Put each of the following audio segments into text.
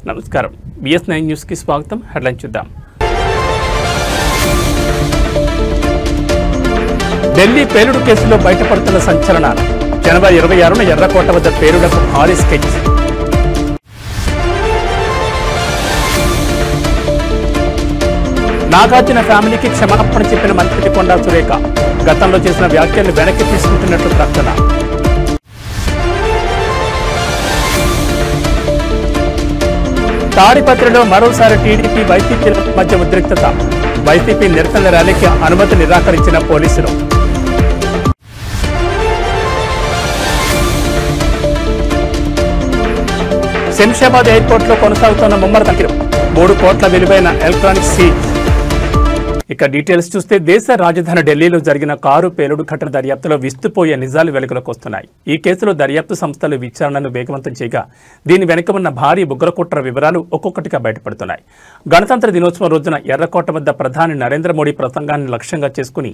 నమస్కారం BS9 news కి స్వాగతం హెడ్లైన్ చూద్దాం ఢిల్లీ పేలుడు కేసులో బయటపడుతున్న సంచలనాలు జనవరి 26న ఎర్రకోట వద్ద పేలుడుకు భారీ స్కెచ్ నాగార్జున ఫ్యామిలీకి క్షమాపణ చెప్పిన మంత్రి కొండా సురేఖ గతంలో చేసిన వ్యాఖ్యలను వెనక్కి తీసుకుంటున్నట్లు ప్రకటన తాడిపత్రిలో మరోసారి టీడీపీ వైసీపీల మధ్య ఉద్రిక్తత వైసీపీ నిరసనల ర్యాలీకి అనుమతి నిరాకరించిన పోలీసులు శంషాబాద్ ఎయిర్పోర్ట్లో కొనసాగుతున్న ముమ్మర తనిఖీలు 3 కోట్ల విలువైన ఎలక్ట్రానిక్ సీజ్ ఇక డీటెయిల్స్ చూస్తే దేశ రాజధాని ఢిల్లీలో జరిగిన కారు పేలుడు ఘటన దర్యాప్తులో విస్తుపోయే నిజాలు వెలుగులోకి వస్తున్నాయి. ఈ కేసులో దర్యాప్తు సంస్థలు విచారణను వేగవంతం చేయగా దీని వెనుక ఉన్న భారీ ఉగ్రకుట్ర వివరాలు ఒక్కొక్కటిగా బయటపడుతున్నాయి. గణతంత్ర దినోత్సవం రోజున ఎర్రకోట వద్ద ప్రధాని నరేంద్ర మోడీ ప్రసంగాన్ని లక్ష్యంగా చేసుకుని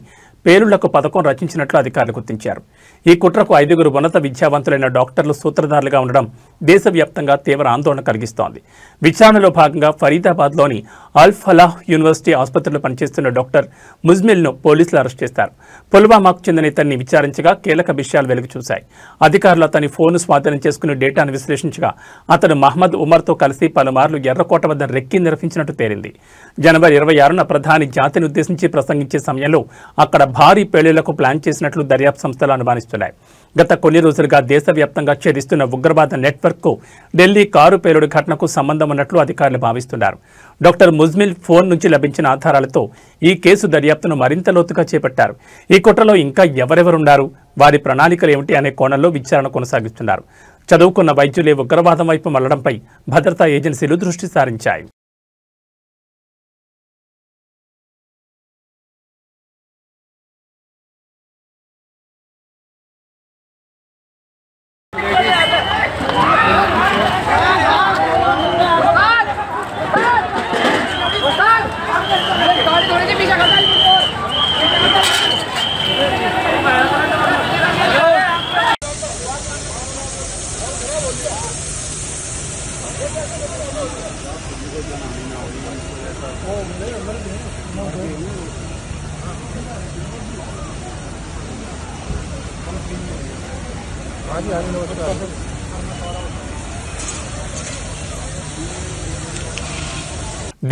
పేలుళ్లకు పథకం రచించినట్లు అధికారులు గుర్తించారు. ఈ కుట్రకు 5గురు ఉన్నత విద్యావంతులైన డాక్టర్లు సూత్రధారులుగా ఉండడం దేశవ్యాప్తంగా తీవ్ర ఆందోళన కలిగిస్తోంది. విచారణలో భాగంగా ఫరీదాబాద్లోని అల్ ఫలాహ్ యూనివర్సిటీ ఆసుపత్రిలో పనిచేస్తున్న డాక్టర్ ముజ్మిల్ను పోలీసులు అరెస్ట్ చేశారు. పుల్వామాకు చెందిన ఇతన్ని విచారించగా కీలక విషయాలు వెలుగు చూశాయి. అధికారులు అతని ఫోన్ స్వాధీనం చేసుకుని డేటాను విశ్లేషించగా అతను మహమ్మద్ ఉమర్తో కలిసి పలుమార్లు ఎర్రకోట వద్ద రెక్కి నిర్వహించినట్టు తేలింది. జనవరి 26న ప్రధాని జాతిని ఉద్దేశించి ప్రసంగించే సమయంలో అక్కడ భారీ పేలుళ్లకు ప్లాన్ చేసినట్లు దర్యాప్తు సంస్థలు అనుమానిస్తున్నాయి. గత కొన్ని రోజులుగా దేశవ్యాప్తంగా ఛేదిస్తున్న ఉగ్రవాద నెట్వర్క్కు ఢిల్లీ కారు పేలుడు ఘటనకు సంబంధం ఉన్నట్లు అధికారులు భావిస్తున్నారు. డాక్టర్ ముజ్మిల్ ఫోన్ నుంచి లభించిన ఆధారాలతో ఈ కేసు దర్యాప్తును మరింత లోతుగా చేపట్టారు. ఈ కుట్రలో ఇంకా ఎవరెవరున్నారు, వారి ప్రణాళికలు ఏమిటి అనే కోణంలో విచారణ కొనసాగిస్తున్నారు. చదువుకున్న వైద్యులే ఉగ్రవాదం వైపు మళ్లడంపై భద్రతా ఏజెన్సీలు దృష్టి సారించాయి.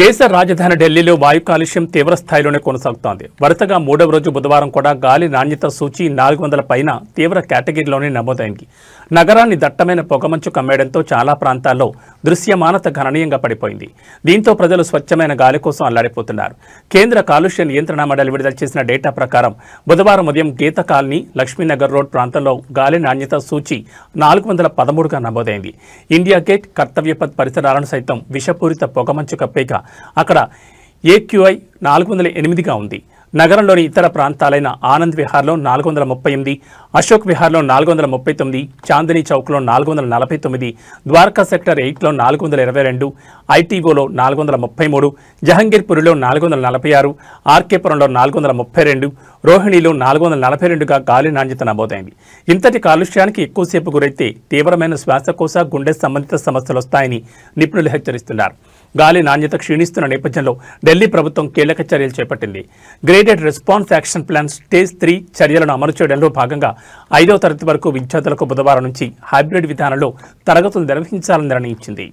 దేశ రాజధాని ఢిల్లీలో వాయు కాలుష్యం తీవ్ర స్థాయిలోనే కొనసాగుతోంది. వరుసగా 3వ రోజు బుధవారం కూడా గాలి నాణ్యత సూచి 400 పైన తీవ్ర కేటగిరీలోనే నమోదైంది. నగరాన్ని దట్టమైన పొగమంచు కమ్మేయడంతో చాలా ప్రాంతాల్లో దృశ్యమానత గణనీయంగా పడిపోయింది. దీంతో ప్రజలు స్వచ్ఛమైన గాలి కోసం అల్లాడిపోతున్నారు. కేంద్ర కాలుష్య నియంత్రణ మండలి విడుదల చేసిన డేటా ప్రకారం బుధవారం ఉదయం గీత కాలనీ, లక్ష్మీనగర్ రోడ్ ప్రాంతంలో గాలి నాణ్యత సూచి 413గా నమోదైంది. ఇండియా గేట్, కర్తవ్యపథ్ పరిసరాలను సైతం విషపూరిత పొగమంచు కప్పేగా అక్కడ AQI 408గా ఉంది. నగరంలోని ఇతర ప్రాంతాలైన ఆనంద్ విహార్లో 438, అశోక్ విహార్లో 439, చాందినీ చౌక్లో 449, ద్వారకా సెక్టర్ 8లో 422, ITOలో 433, జహంగీర్పురిలో 446, ఆర్కేపురంలో 432, రోహిణిలో 442గా గాలి నాణ్యత నమోదైంది. ఇంతటి కాలుష్యానికి ఎక్కువసేపు గురైతే తీవ్రమైన శ్వాసకోశ, గుండె సంబంధిత సమస్యలు వస్తాయని నిపుణులు హెచ్చరిస్తున్నారు. గాలి నాణ్యత క్షీణిస్తున్న నేపథ్యంలో ఢిల్లీ ప్రభుత్వం కీలక చర్యలు చేపట్టింది. Graded response action plan stage 3 చర్యలను అమలు చేయడంలో భాగంగా 5వ తరగతి వరకు విద్యార్థులకు బుధవారం నుంచి హైబ్రిడ్ విధానంలో తరగతులు నిర్వహించాలని నిర్ణయించింది.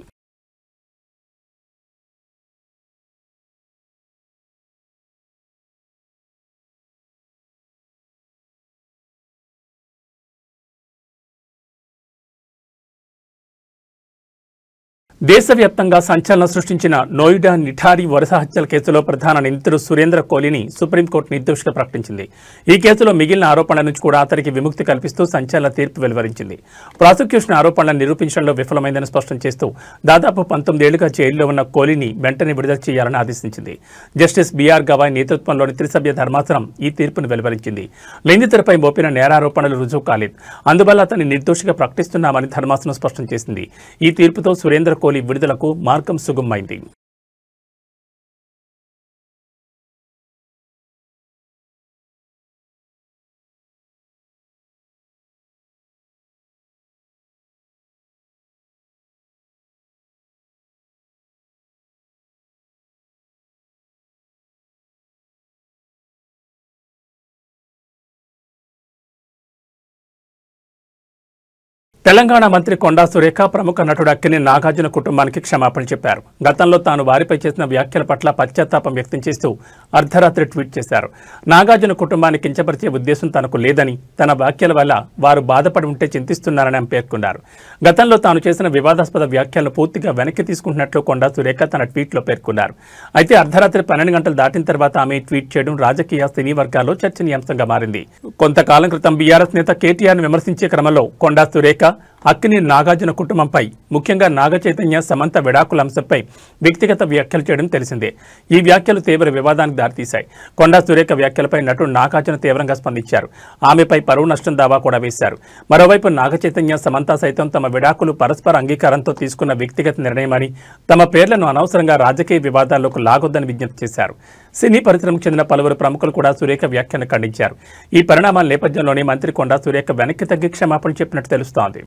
దేశవ్యాప్తంగా సంచలనం సృష్టించిన నోయిడా నిఠారి వరుస హత్యల కేసులో ప్రధాన నిందితుడు సురేంద్ర కోహ్లీని సుప్రీంకోర్టు నిర్దోషిగా ప్రకటించింది. ఈ కేసులో మిగిలిన ఆరోపణల నుంచి కూడా అతనికి విముక్తి కల్పిస్తూ సంచలన తీర్పు వెలువరించింది. ప్రాసిక్యూషన్ ఆరోపణలను నిరూపించడంలో విఫలమైందని స్పష్టం చేస్తూ దాదాపు 19 ఏళ్లుగా జైల్లో ఉన్న కోహ్లీని వెంటనే విడుదల చేయాలని ఆదేశించింది. జస్టిస్ BR గవాయ్ నేతృత్వంలోని త్రిసభ్య ధర్మాసనం ఈ తీర్పును వెలువరించింది. నిందితుడిపై మోపిన నేరారోపణలు రుజువు కాలేదు, అందువల్ల అతన్ని నిర్దోషిగా ప్రకటిస్తున్నామని ధర్మాసనం స్పష్టం చేసింది. ఈ తీర్పుతో సురేంద్ర కోహ్లీ విడుదలకు మార్గం సుగమమైంది. తెలంగాణ మంత్రి కొండా సురేఖ ప్రముఖ నటుడు అక్కినేని నాగార్జున కుటుంబానికి క్షమాపణ చెప్పారు. గతంలో తాను వారిపై చేసిన వ్యాఖ్యల పట్ల పశ్చాత్తాపం వ్యక్తం చేస్తూ అర్ధరాత్రి ట్వీట్ చేశారు. నాగార్జున కుటుంబాన్ని కించపరిచే ఉద్దేశం తనకు లేదని, తన వ్యాఖ్యల వల్ల వారు బాధపడి ఉంటే చింతిస్తున్నారని ఆమె పేర్కొన్నారు. గతంలో తాను చేసిన వివాదాస్పద వ్యాఖ్యలను పూర్తిగా వెనక్కి తీసుకుంటున్నట్లు కొండా సురేఖ తన ట్వీట్లో పేర్కొన్నారు. అయితే అర్ధరాత్రి 12 గంటలు దాటిన తర్వాత ఆమె ట్వీట్ చేయడం రాజకీయ సినీ వర్గాల్లో చర్చనీయాంశంగా మారింది. కొంతకాలం క్రితం బీఆర్ఎస్ నేత కేటీఆర్ను విమర్శించే క్రమంలో కొండా సురేఖ అక్కినేని నాగార్జున కుటుంబంపై, ముఖ్యంగా నాగ చైతన్య సమంత విడాకుల అంశంపై వ్యక్తిగత వ్యాఖ్యలు చేయడం తెలిసిందే. ఈ వ్యాఖ్యలు తీవ్ర వివాదానికి దారితీశాయి. కొండా సురేఖ వ్యాఖ్యలపై నటుడు నాగార్జున తీవ్రంగా స్పందించారు. ఆమెపై పరువు నష్టం దావా కూడా వేశారు. మరోవైపు నాగ చైతన్య సమంత సైతం తమ విడాకులు పరస్పర అంగీకారంతో తీసుకున్న వ్యక్తిగత నిర్ణయమని, తమ పేర్లను అనవసరంగా రాజకీయ వివాదాల్లోకి లాగొద్దని విజ్ఞప్తి చేశారు. సినీ పరిశ్రమకు చెందిన పలువురు ప్రముఖులు కూడా సురేఖ వ్యాఖ్యను ఖండించారు. ఈ పరిణామాల నేపథ్యంలోనే మంత్రి కొండా సురేఖ వెనక్కి తగ్గి క్షమాపణ చెప్పినట్టు తెలుస్తోంది.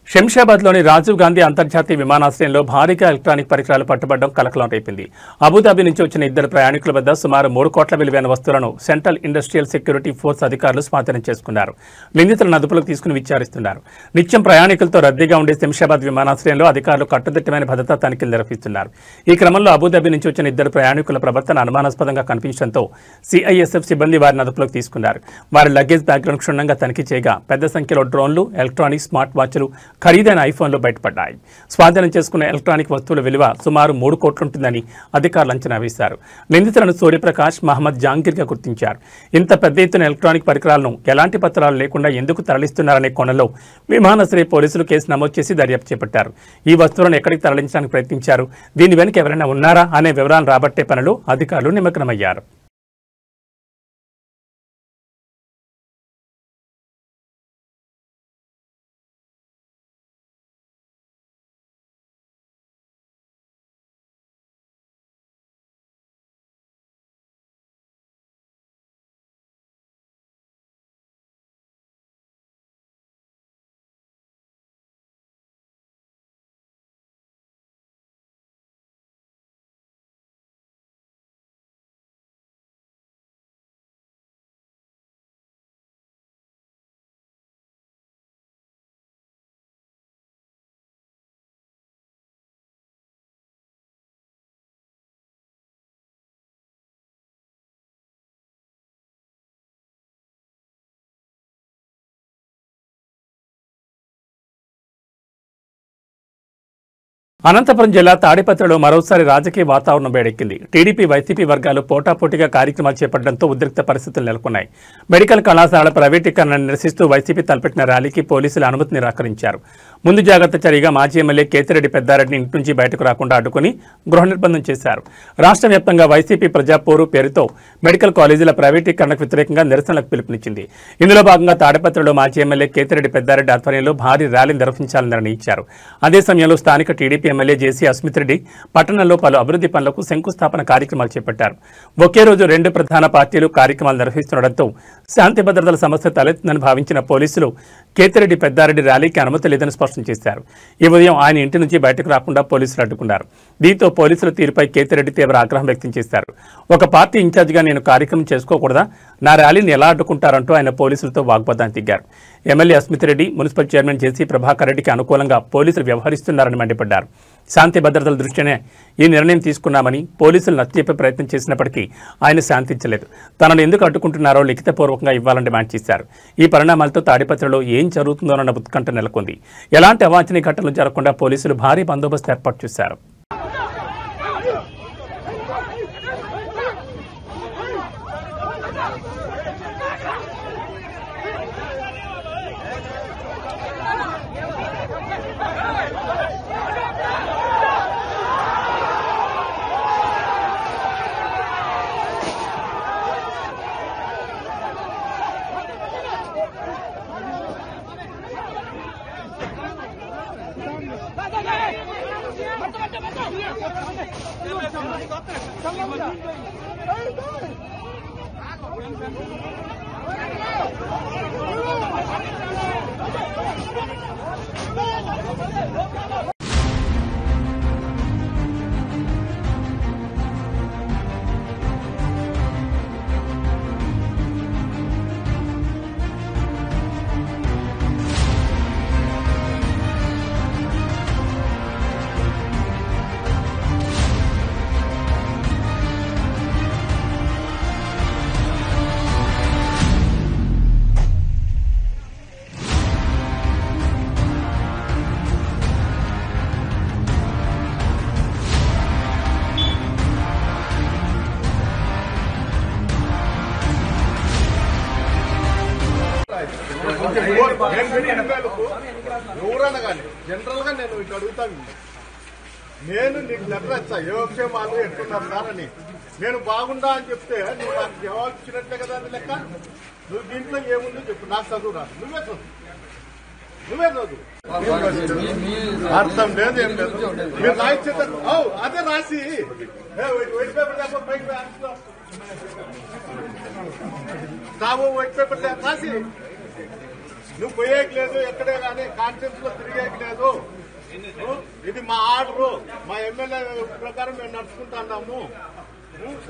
శంషాబాద్లోని రాజీవ్ గాంధీ అంతర్జాతీయ విమానాశ్రయంలో భారీగా ఎలక్ట్రానిక్ పరికరాలు పట్టుబడడం కలకలం రేపింది. అబుదాబి నుంచి వచ్చిన 2 ప్రయాణికుల వద్ద సుమారు 3 కోట్ల విలువైన వస్తువులను సెంట్రల్ ఇండస్ట్రియల్ సెక్యూరిటీ ఫోర్స్ అధికారులు స్వాధీనం చేసుకున్నారు. నిందితులను అదుపులోకి తీసుకుని విచారిస్తున్నారు. నిత్యం ప్రయాణికులతో రద్దీగా ఉండే శంషాబాద్ విమానాశ్రయంలో అధికారులు కట్టుదిట్టమైన భద్రతా తనిఖీలు నిర్వహిస్తున్నారు. ఈ క్రమంలో అబుదాబి నుంచి వచ్చిన 2 ప్రయాణికుల ప్రవర్తన అనుమానాస్పదంగా కనిపించడంతో సిఐఎస్ఎఫ్ సిబ్బంది వారిని అదుపులోకి తీసుకున్నారు. వారి లగేజ్ బ్యాగ్లను క్షుణ్ణంగా తనిఖీ చేయగా పెద్ద సంఖ్యలో డ్రోన్లు, ఎలక్ట్రానిక్ స్మార్ట్ వాచ్లు, ఖరీదైన ఐఫోన్లు బయటపడ్డాయి. స్వాధీనం చేసుకున్న ఎలక్ట్రానిక్ వస్తువుల విలువ సుమారు 3 కోట్లుంటుందని అధికారులు అంచనా వేశారు. నిందితులను సూర్యప్రకాష్, మహమ్మద్ జాంగీర్గా గుర్తించారు. ఇంత పెద్ద ఎత్తున ఎలక్ట్రానిక్ పరికరాలను ఎలాంటి పత్రాలు లేకుండా ఎందుకు తరలిస్తున్నారనే కోణంలో విమానాశ్రయ పోలీసులు కేసు నమోదు చేసి దర్యాప్తు చేపట్టారు. ఈ వస్తువులను ఎక్కడికి తరలించడానికి ప్రయత్నించారు, దీని వెనుక ఎవరైనా ఉన్నారా అనే వివరాలను రాబట్టే పనిలో అధికారులు నిమగ్నమయ్యారు. అనంతపురం జిల్లా తాడిపత్రిలో మరోసారి రాజకీయ వాతావరణం వేడెక్కింది. టీడీపీ, వైసీపీ వర్గాలు పోటాపోటీగా కార్యక్రమాలు చేపట్టడంతో ఉద్రిక్త పరిస్థితులు నెలకొన్నాయి. మెడికల్ కళాశాలల ప్రైవేటీకరణను నిరసిస్తూ వైసీపీ తలపెట్టిన ర్యాలీకి పోలీసులు అనుమతి నిరాకరించారు. ముందు జాగ్రత్త చర్యగా మాజీ ఎమ్మెల్యే కేతిరెడ్డి పెద్దారెడ్డిని ఇంటి నుంచి బయటకు రాకుండా అడ్డుకుని గృహ నిర్బంధం చేశారు. రాష్ట్ర వ్యాప్తంగా వైసీపీ ప్రజాపోరు పేరుతో మెడికల్ కాలేజీల ప్రైవేటీకరణకు వ్యతిరేకంగా నిరసనలకు పిలుపునిచ్చింది. ఇందులో భాగంగా తాడిపత్రిలో మాజీ ఎమ్మెల్యే కేతిరెడ్డి పెద్దారెడ్డి ఆధ్వర్యంలో భారీ ర్యాలీ నిర్వహించాలని నిర్ణయించారు. అదే సమయంలో స్థానిక టీడీపీ ఎమ్మెల్యే జేసీ అస్మిత్ రెడ్డి పట్టణంలో పలు అభివృద్ధి పనులకు శంకుస్థాపన కార్యక్రమాలు చేపట్టారు. ఒకే రోజు 2 ప్రధాన పార్టీలు కార్యక్రమాలు నిర్వహిస్తుండటంతో శాంతి భద్రతల సమస్య తలెత్తుందని భావించిన పోలీసులు కేతిరెడ్డి పెద్దారెడ్డి ర్యాలీకి అనుమతి లేదని స్పష్టం చేశారు. ఈ ఉదయం ఆయన ఇంటి నుంచి బయటకు రాకుండా పోలీసులు అడ్డుకున్నారు. దీంతో పోలీసుల తీరుపై కేతిరెడ్డి తీవ్ర ఆగ్రహం వ్యక్తం చేశారు. ఒక పార్టీ ఇన్ఛార్జిగా నేను కార్యక్రమం చేసుకోకూడదా, నా ర్యాలీని ఎలా అడ్డుకుంటారంటూ ఆయన పోలీసులతో వాగ్వాదానికి దిగారు. MLA Asmit Reddy, municipal chairman JC Prabhakar రెడ్డికి అనుకూలంగా పోలీసులు వ్యవహరిస్తున్నారని మండిపడ్డారు. శాంతి భద్రతల దృష్ట్యానే ఈ నిర్ణయం తీసుకున్నామని పోలీసులు నచ్చజెప్పే ప్రయత్నం చేసినప్పటికీ ఆయన శాంతించలేదు. తనను ఎందుకు అడ్డుకుంటున్నారో లిఖితపూర్వకంగా ఇవ్వాలని డిమాండ్ చేశారు. ఈ పరిణామాలతో తాడిపత్రిలో ఏం జరుగుతుందోనన్న ఉత్కంఠ నెలకొంది. ఎలాంటి అవాంఛనీయ ఘటనలు జరగకుండా పోలీసులు భారీ బందోబస్తు ఏర్పాటు చేశారు. Bata! ఎవరన్నా కానీ జనరల్ గా నేను ఇట్లా అడుగుతాను. నేను నీకు లెటర్ ఇచ్చా యోగక్షేమాలు ఎట్టున్నారు సార్ అని. నేను బాగుండా అని చెప్తే నువ్వు నాకు జవాబు ఇచ్చినట్లే కదా అది లెక్క. నువ్వు దీంట్లో ఏముందో చెప్పు. నాకు చదువు రాదు. నువ్వే చదువు అర్థం లేదు ఏం లేదు. మీరు రాయించేది అదే రాసి వైట్ పేపర్ లేకపోతే బయట వైట్ పేపర్ రాసి నువ్వు పోయేకి లేదు. ఎక్కడే కానీ కాన్ఫరెన్స్ లో తిరిగేకి లేదు. ఇది మా ఆర్డరు, మా ఎమ్మెల్యే ప్రకారం మేము నడుచుకుంటున్నాము.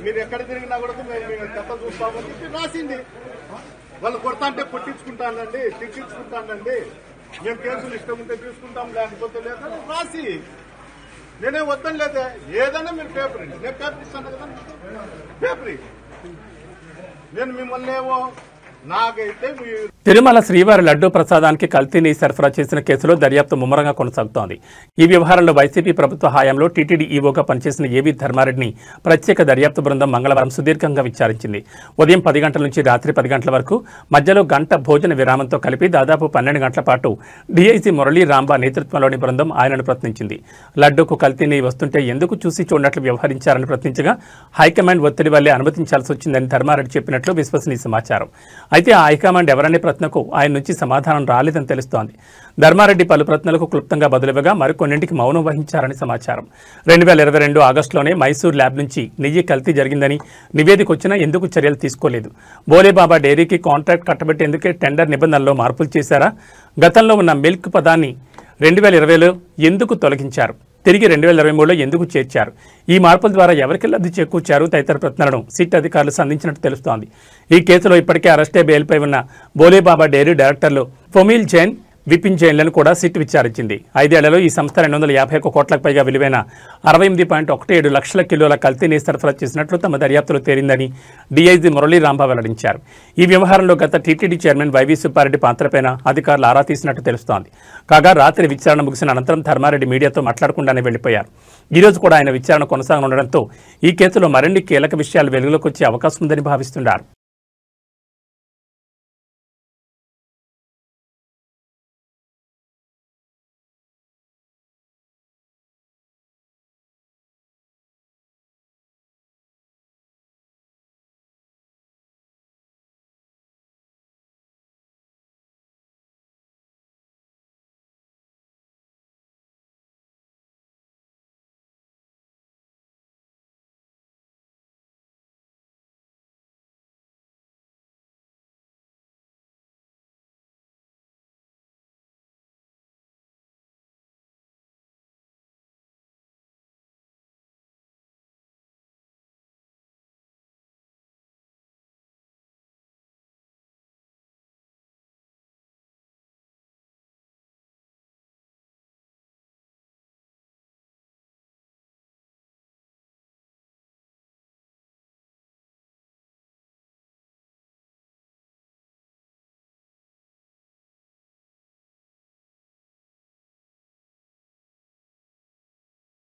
మీరు ఎక్కడ తిరిగినా కూడా మేము చెత్త చూస్తామని చెప్పి రాసింది. వాళ్ళు కొడతా అంటే కొట్టించుకుంటానండి, తిట్టించుకుంటానండి, మేము కేసులు ఇష్టం ఉంటే తీసుకుంటాం, లేకపోతే లేదా రాసి. నేనే వద్దని లేదా. ఏదైనా మీరు పేపర్ నేను పేపర్ ఇస్తాను కదా. పేపర్ నేను మిమ్మల్ని ఏమో నాకైతే తిరుమల శ్రీవారి లడ్డూ ప్రసాదానికి కల్తీ నెయ్యి సరఫరా చేసిన కేసులో దర్యాప్తు ముమ్మరంగా కొనసాగుతోంది. ఈ వ్యవహారంలో వైసీపీ ప్రభుత్వ హయాంలో టీటీడీ ఈవోగా పనిచేసిన ఏవీ ధర్మారెడ్డిని ప్రత్యేక దర్యాప్తు బృందం మంగళవారం సుదీర్ఘంగా విచారించింది. ఉదయం 10 గంటల నుంచి రాత్రి 10 గంటల వరకు మధ్యలో గంట భోజన విరామంతో కలిపి దాదాపు 12 గంటల పాటు డీఐసీ మురళీ రాంబా నేతృత్వంలోని బృందం ఆయనను ప్రశ్నించింది. లడ్డూకు కల్తీ నెయ్యి వస్తుంటే ఎందుకు చూసి చూడనట్లు వ్యవహరించారని ప్రశ్నించగా హైకమాండ్ ఒత్తిడి వల్లే అనుమతించాల్సి వచ్చిందని ధర్మారెడ్డి చెప్పినట్లు విశ్వసనీయ సమాచారం. అయితే ఆ హైకమాండ్ ఎవరనే ప్రశ్నకు ఆయన నుంచి సమాధానం రాలేదని తెలుస్తోంది. ధర్మారెడ్డి పలు ప్రశ్నలకు క్లుప్తంగా బదులివ్వగా మరికొన్నింటికి మౌనం వహించారని సమాచారం. 2022 ఆగస్టులోనే మైసూర్ ల్యాబ్ నుంచి నెయ్యి కల్తీ జరిగిందని నివేదిక వచ్చినా ఎందుకు చర్యలు తీసుకోలేదు? బోలేబాబా డైరీకి కాంట్రాక్ట్ కట్టబెట్టేందుకే టెండర్ నిబంధనల్లో మార్పులు చేశారా? గతంలో ఉన్న మిల్క్ పదాన్ని 2020లో ఎందుకు తొలగించారు? తిరిగి 2023లో ఎందుకు చేర్చారు? ఈ మార్పుల ద్వారా ఎవరికి లబ్ధి చేకూర్చారు? తదితర ప్రశ్నలను సిట్ అధికారులు సంధించినట్టు తెలుస్తోంది. ఈ కేసులో ఇప్పటికే అరెస్టే బెయిల్పై ఉన్న బోలేబాబా డైరీ డైరెక్టర్లు ఫొమిల్ జైన్, విపిన్ జైన్లను కూడా సిట్ విచారించింది. 5 ఏళ్లలో ఈ సంస్థ 251 కోట్లకు పైగా విలువైన 68.17 లక్షల కిలోల కల్తీ నెయ్యి సరఫరా చేసినట్లు తమ దర్యాప్తులో తేలిందని డీఐజీ మురళీ రాంబా వెల్లడించారు. ఈ వ్యవహారంలో గత టీటీడీ చైర్మన్ వైవీ సుబ్బారెడ్డి పాత్రపైన అధికారులు ఆరా తీసినట్టు తెలుస్తోంది. కాగా రాత్రి విచారణ ముగిసిన అనంతరం ధర్మారెడ్డి మీడియాతో మాట్లాడకుండానే వెళ్లిపోయారు. ఈ రోజు కూడా ఆయన విచారణ కొనసాగనుండడంతో ఈ కేసులో మరిన్ని కీలక విషయాలు వెలుగులోకి వచ్చే అవకాశం ఉందని భావిస్తున్నారు.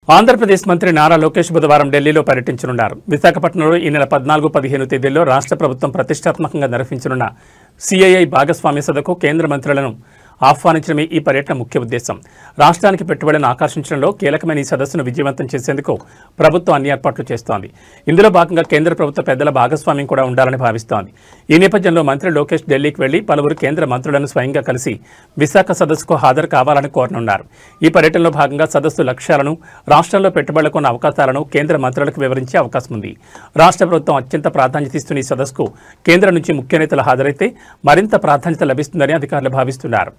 ఆంధ్రప్రదేశ్ మంత్రి నారా లోకేష్ బుధవారం ఢిల్లీలో పర్యటించనున్నారు. విశాఖపట్నంలో ఈ నెల 14, 15 తేదీల్లో రాష్ట్ర ప్రభుత్వం ప్రతిష్టాత్మకంగా నిర్వహించనున్న సిఐఐ భాగస్వామ్య సదకు కేంద్ర మంత్రులను ఆహ్వానించడమే ఈ పర్యటన ముఖ్య ఉద్దేశం. రాష్ట్రానికి పెట్టుబడులను ఆకర్షించడంలో కీలకమైన ఈ సదస్సును విజయవంతం చేసేందుకు ప్రభుత్వం అన్ని ఏర్పాట్లు చేస్తోంది. ఇందులో భాగంగా కేంద్ర ప్రభుత్వ పెద్దల భాగస్వామ్యం కూడా ఉండాలని భావిస్తోంది. ఈ నేపథ్యంలో మంత్రి లోకేష్ ఢిల్లీకి వెళ్లి పలువురు కేంద్ర మంత్రులను స్వయంగా కలిసి విశాఖ సదస్సుకు హాజరు కావాలని కోరనున్నారు. ఈ పర్యటనలో భాగంగా సదస్సు లక్ష్యాలను, రాష్ట్రంలో పెట్టుబడులకు ఉన్న అవకాశాలను కేంద్ర మంత్రులకు వివరించే అవకాశం ఉంది. రాష్ట్ర ప్రభుత్వం అత్యంత ప్రాధాన్యత ఇస్తున్న ఈ సదస్సుకు కేంద్రం నుంచి ముఖ్య నేతలు హాజరైతే మరింత ప్రాధాన్యత లభిస్తుందని అధికారులు భావిస్తున్నారు.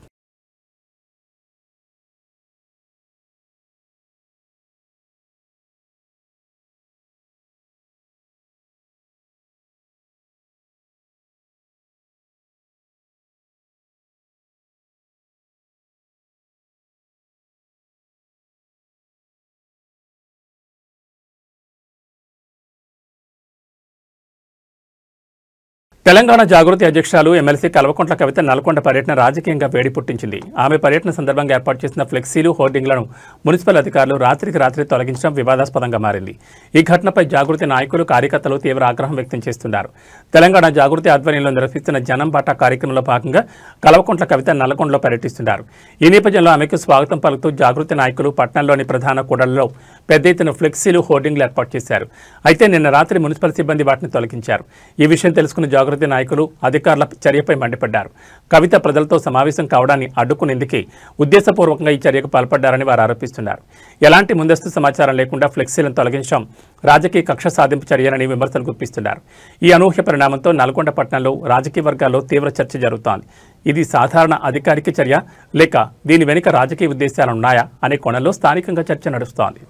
తెలంగాణ జాగృతి అధ్యక్షురాలు ఎమ్మెల్సీ కల్వకుంట్ల కవిత నల్గొండ పర్యటన రాజకీయంగా వేడి పుట్టించింది. ఆమె పర్యటన సందర్భంగా ఏర్పాటు చేసిన ఫ్లెక్సీలు, హోర్డింగ్లను మున్సిపల్ అధికారులు రాత్రికి రాత్రి తొలగించడం వివాదాస్పదంగా మారింది. ఈ ఘటనపై జాగృతి నాయకులు, కార్యకర్తలు తీవ్ర ఆగ్రహం వ్యక్తం చేస్తున్నారు. తెలంగాణ జాగృతి ఆధ్వర్యంలో నిర్వహిస్తున్న జనం బాటా కార్యక్రమంలో భాగంగా కల్వకుంట్ల కవిత నల్గొండలో పర్యటిస్తున్నారు. ఈ నేపథ్యంలో ఆమెకు స్వాగతం పలుకుతూ జాగృతి నాయకులు పట్టణంలోని ప్రధాన కూడళ్లలో పెద్ద ఎత్తున ఫ్లెక్సీలు, హోర్డింగ్లు ఏర్పాటు చేశారు. అయితే నిన్న రాత్రి మున్సిపల్ సిబ్బంది వాటిని తొలగించారు. ఈ విషయం తెలుసుకున్న జాగృతి నాయకులు అధికారుల చర్యపై మండిపడ్డారు. కవిత ప్రజలతో సమావేశం కావడాన్ని అడ్డుకునేందుకే ఉద్దేశపూర్వకంగా ఈ చర్యకు పాల్పడ్డారని వారు ఆరోపిస్తున్నారు. ఎలాంటి ముందస్తు సమాచారం లేకుండా ఫ్లెక్సీలను తొలగించడం రాజకీయ కక్ష సాధింపు చర్యలని విమర్శలు గుప్పిస్తున్నారు. ఈ అనూహ్య పరిణామంతో నల్గొండ పట్టణంలో రాజకీయ వర్గాల్లో తీవ్ర చర్చ జరుగుతోంది. ఇది సాధారణ అధికారిక చర్య లేక దీని వెనుక రాజకీయ ఉద్దేశాలున్నాయా అనే కోణంలో స్థానికంగా చర్చ నడుస్తోంది.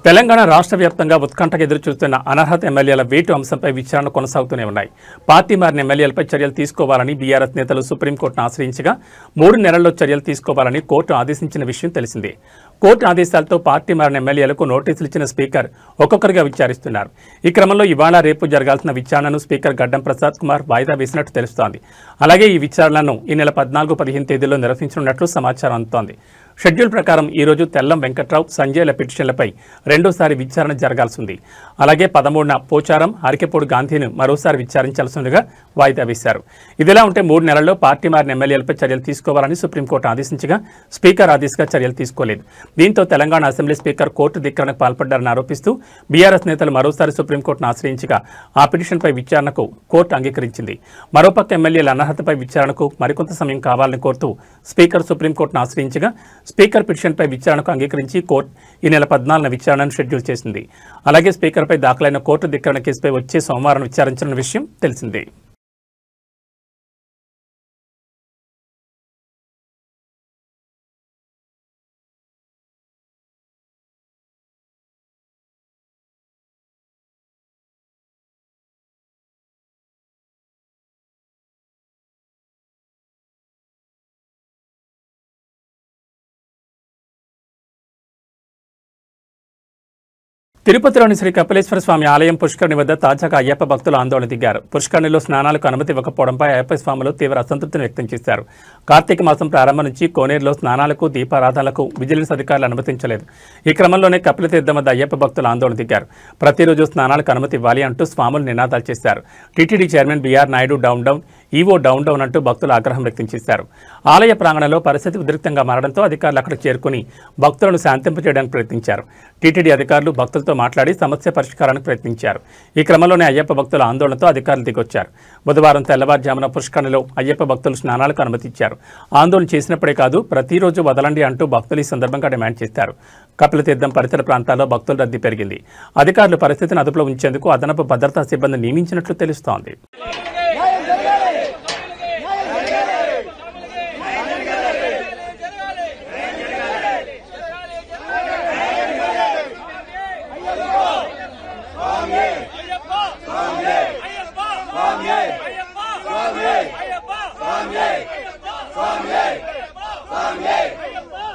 తెలంగాణ రాష్ట్ర వ్యాప్తంగా ఉత్కంఠకు ఎదురుచూస్తున్న అనర్హత ఎమ్మెల్యేల వేటు అంశంపై విచారణ కొనసాగుతూనే ఉన్నాయి. పార్టీ మారిన ఎమ్మెల్యేలపై చర్యలు తీసుకోవాలని బీఆర్ఎస్ నేతలు సుప్రీంకోర్టును ఆశ్రయించగా 3 నెలల్లో చర్యలు తీసుకోవాలని కోర్టు ఆదేశించిన విషయం తెలిసిందే. కోర్టు ఆదేశాలతో పార్టీ మారిన ఎమ్మెల్యేలకు నోటీసులు ఇచ్చిన స్పీకర్ ఒక్కొక్కరిగా విచారిస్తున్నారు. ఈ క్రమంలో ఇవాళ రేపు జరగాల్సిన విచారణను స్పీకర్ గడ్డం ప్రసాద్ కుమార్ వాయిదా వేసినట్టు తెలుస్తోంది. అలాగే ఈ విచారణను ఈ నెల 14, 15 తేదీల్లో నిర్వహించనున్నట్లు సమాచారం అందుతోంది. షెడ్యూల్ ప్రకారం ఈ రోజు తెల్లం వెంకట్రావు, సంజయ్ల పిటిషన్లపై రెండోసారి విచారణ జరగాల్సి ఉంది. అలాగే 13న పోచారం, హరికెపూడి గాంధీని మరోసారి విచారించాల్సిందిగా వాయిదా వేశారు. ఇదిలా ఉంటే 3 నెలల్లో పార్టీ మారిన ఎమ్మెల్యేలపై చర్యలు తీసుకోవాలని సుప్రీంకోర్టు ఆదేశించగా స్పీకర్ ఆదేశంగా చర్యలు తీసుకోలేదు. దీంతో తెలంగాణ అసెంబ్లీ స్పీకర్ కోర్టు ధిక్కరణకు పాల్పడ్డారని ఆరోపిస్తూ బీఆర్ఎస్ నేతలు మరోసారి సుప్రీంకోర్టును ఆశ్రయించగా ఆ పిటిషన్పై విచారణకు కోర్టు అంగీకరించింది. మరోపక్క ఎమ్మెల్యేల అనర్హతపై విచారణకు మరికొంత సమయం కావాలని కోరుతూ స్పీకర్ సుప్రీంకోర్టును ఆశ్రయించగా స్పీకర్ పిటిషన్పై విచారణకు అంగీకరించి కోర్టు ఈ నెల 14న విచారణను షెడ్యూల్ చేసింది. అలాగే స్పీకర్పై దాఖలైన కోర్టు ధిక్కరణ కేసుపై వచ్చే సోమవారం విచారించిన విషయం తెలిసిందే. తిరుపతిలోని శ్రీ కపిలేశ్వర స్వామి ఆలయం పుష్కరిణి వద్ద తాజాగా అయ్యప్ప భక్తులు ఆందోళన దిగారు. పుష్కరిణిలో స్నానాలకు అనుమతి ఇవ్వకపోవడంపై అయ్యప్ప స్వాములు తీవ్ర అసంతృప్తిని వ్యక్తం చేశారు. కార్తీక మాసం ప్రారంభం నుంచి కోనేరులో స్నానాలకు, దీపారాధనలకు విజిలెన్స్ అధికారులు అనుమతించలేదు. ఈ క్రమంలోనే కపిలతీర్థం వద్ద అయ్యప్ప భక్తులు ఆందోళన దిగారు. ప్రతిరోజు స్నానాలకు అనుమతి ఇవ్వాలి అంటూ స్వాములు నినాదాలు చేశారు. TTD chairman BR Naidu down down, EO down down అంటూ భక్తులు ఆగ్రహం వ్యక్తం చేశారు. ఆలయ ప్రాంగణంలో పరిస్థితి ఉద్రిక్తంగా మారడంతో అధికారులు అక్కడికి చేరుకుని భక్తులను శాంతింపచేయడానికి ప్రయత్నించారు. టీటీడీ అధికారులు భక్తులతో మాట్లాడి సమస్య పరిష్కారానికి ప్రయత్నించారు. ఈ క్రమంలోనే అయ్యప్ప భక్తుల ఆందోళనతో అధికారులు దిగొచ్చారు. బుధవారం తెల్లవారుజామున పుష్కరిణిలో అయ్యప్ప భక్తులు స్నానాలకు అనుమతిచ్చారు. ఆందోళన చేసినప్పుడే కాదు, ప్రతిరోజు వదలండి అంటూ భక్తులు ఈ సందర్భంగా డిమాండ్ చేశారు. కపిలతీర్థం పరిసర ప్రాంతాల్లో భక్తుల రద్దీ పెరిగింది. అధికారులు పరిస్థితిని అదుపులో ఉంచేందుకు అదనపు భద్రతా సిబ్బంది నియమించినట్లు తెలుస్తోంది.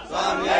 Swami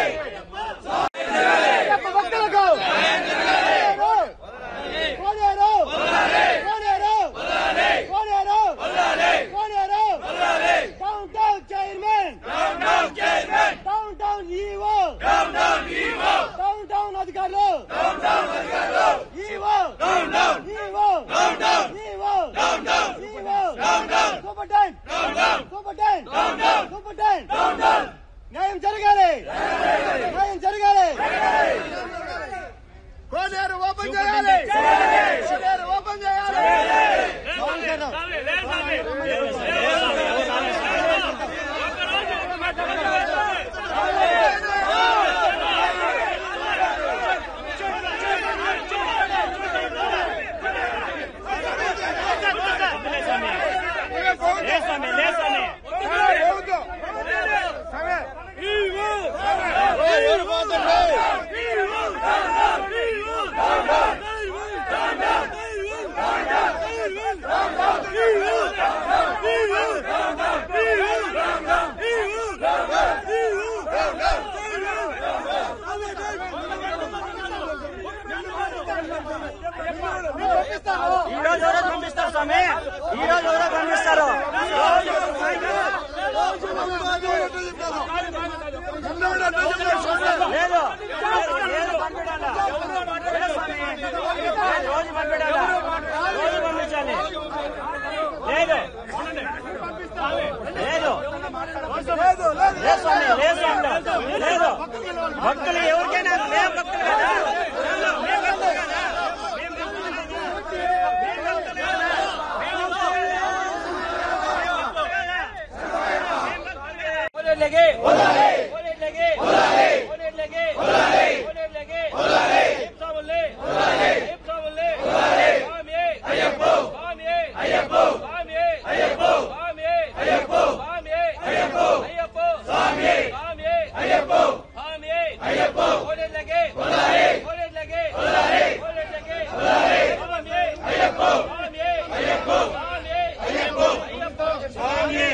భక్తులు ఎవరికైనా మేము భక్తులు కదా, మేము భక్తులు కదా, మేము భక్తులు కదా, మేము భక్తులు కదా, మేము భక్తులు కదా, మేము భక్తులు కదా. ఓలేట్ లగే ఓలేట్ లగే ఓలేట్ లగే ఓలేట్ లగే హిప్ సావులే హిప్ సావులే స్వామియే అయ్యప్పో స్వామియే అయ్యప్పో స్వామియే అయ్యప్పో స్వామియే అయ్యప్పో స్వామియే అయ్యప్పో అయ్యప్పో స్వామియే స్వామియే అయ్యప్పో స్వామియే అయ్యప్పో ఓలేట్ లగే ఓలేట్ లగే ఓలేట్ లగే స్వామియే అయ్యప్పో స్వామియే అయ్యప్పో స్వామియే అయ్యప్పో అయ్యప్పో స్వామియే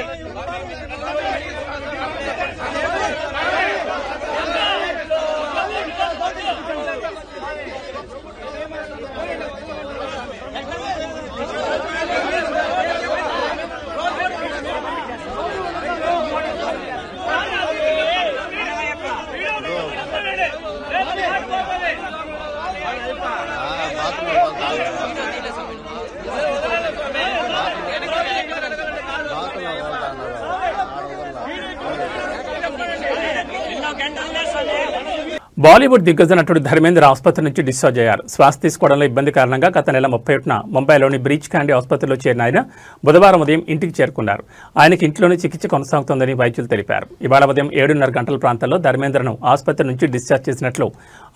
బాలీవుడ్ దిగ్గజ నటుడు ధర్మేంద్ర ఆసుపత్రి నుంచి డిశ్చార్జ్ అయ్యారు. శ్వాస తీసుకోవడంలో ఇబ్బంది కారణంగా గత నెల 31న ముంబైలోని బ్రీచ్ క్యాండీ ఆసుపత్రిలో చేరిన ఆయన బుధవారం ఉదయం ఇంటికి చేరుకున్నారు. ఆయనకి ఇంట్లోనే చికిత్స కొనసాగుతోందని వైద్యులు తెలిపారు. ఇవాళ ఉదయం 7:30 గంటల ప్రాంతంలో ధర్మేంద్రను ఆసుపత్రి నుంచి డిశ్చార్జ్ చేసినట్లు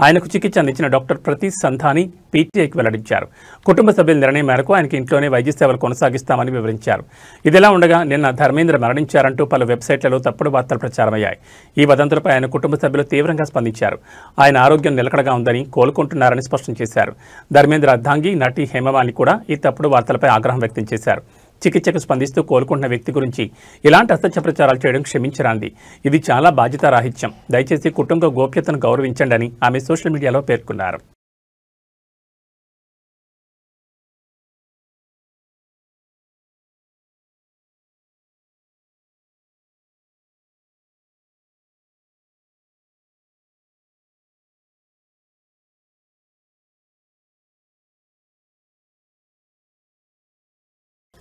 ఆయనకు చికిత్స అందించిన డాక్టర్ ప్రతీష్ సంధాని పీటీఐకి వెల్లడించారు. కుటుంబ సభ్యుల నిర్ణయం మేరకు ఆయనకి ఇంట్లోనే వైద్య సేవలు కొనసాగిస్తామని వివరించారు. ఇదిలా ఉండగా నిన్న ధర్మేంద్ర మరణించారంటూ పలు వెబ్సైట్లలో తప్పుడు వార్తలు ప్రచారమయ్యాయి. ఈ వదంతులపై ఆయన కుటుంబ సభ్యులు తీవ్రంగా స్పందించారు. ఆయన ఆరోగ్యం నిలకడగా ఉందని, కోలుకుంటున్నారని స్పష్టం చేశారు. ధర్మేంద్ర అర్ధాంగి నటి హేమమాలిని కూడా ఈ తప్పుడు వార్తలపై ఆగ్రహం వ్యక్తం చేశారు. చికిత్సకు స్పందిస్తూ కోలుకుంటున్న వ్యక్తి గురించి ఇలాంటి అసత్య ప్రచారాలు చేయడం క్షమించరాంది. ఇది చాలా బాధ్యతారాహిత్యం. దయచేసి కుటుంబ గోప్యతను గౌరవించండి అని ఆమె సోషల్ మీడియాలో పేర్కొన్నారు.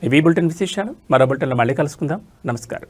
ఇవి బులెటిన్ విశేషాలు. మరో బులెటిన్లో మళ్ళీ కలుసుకుందాం. నమస్కారం.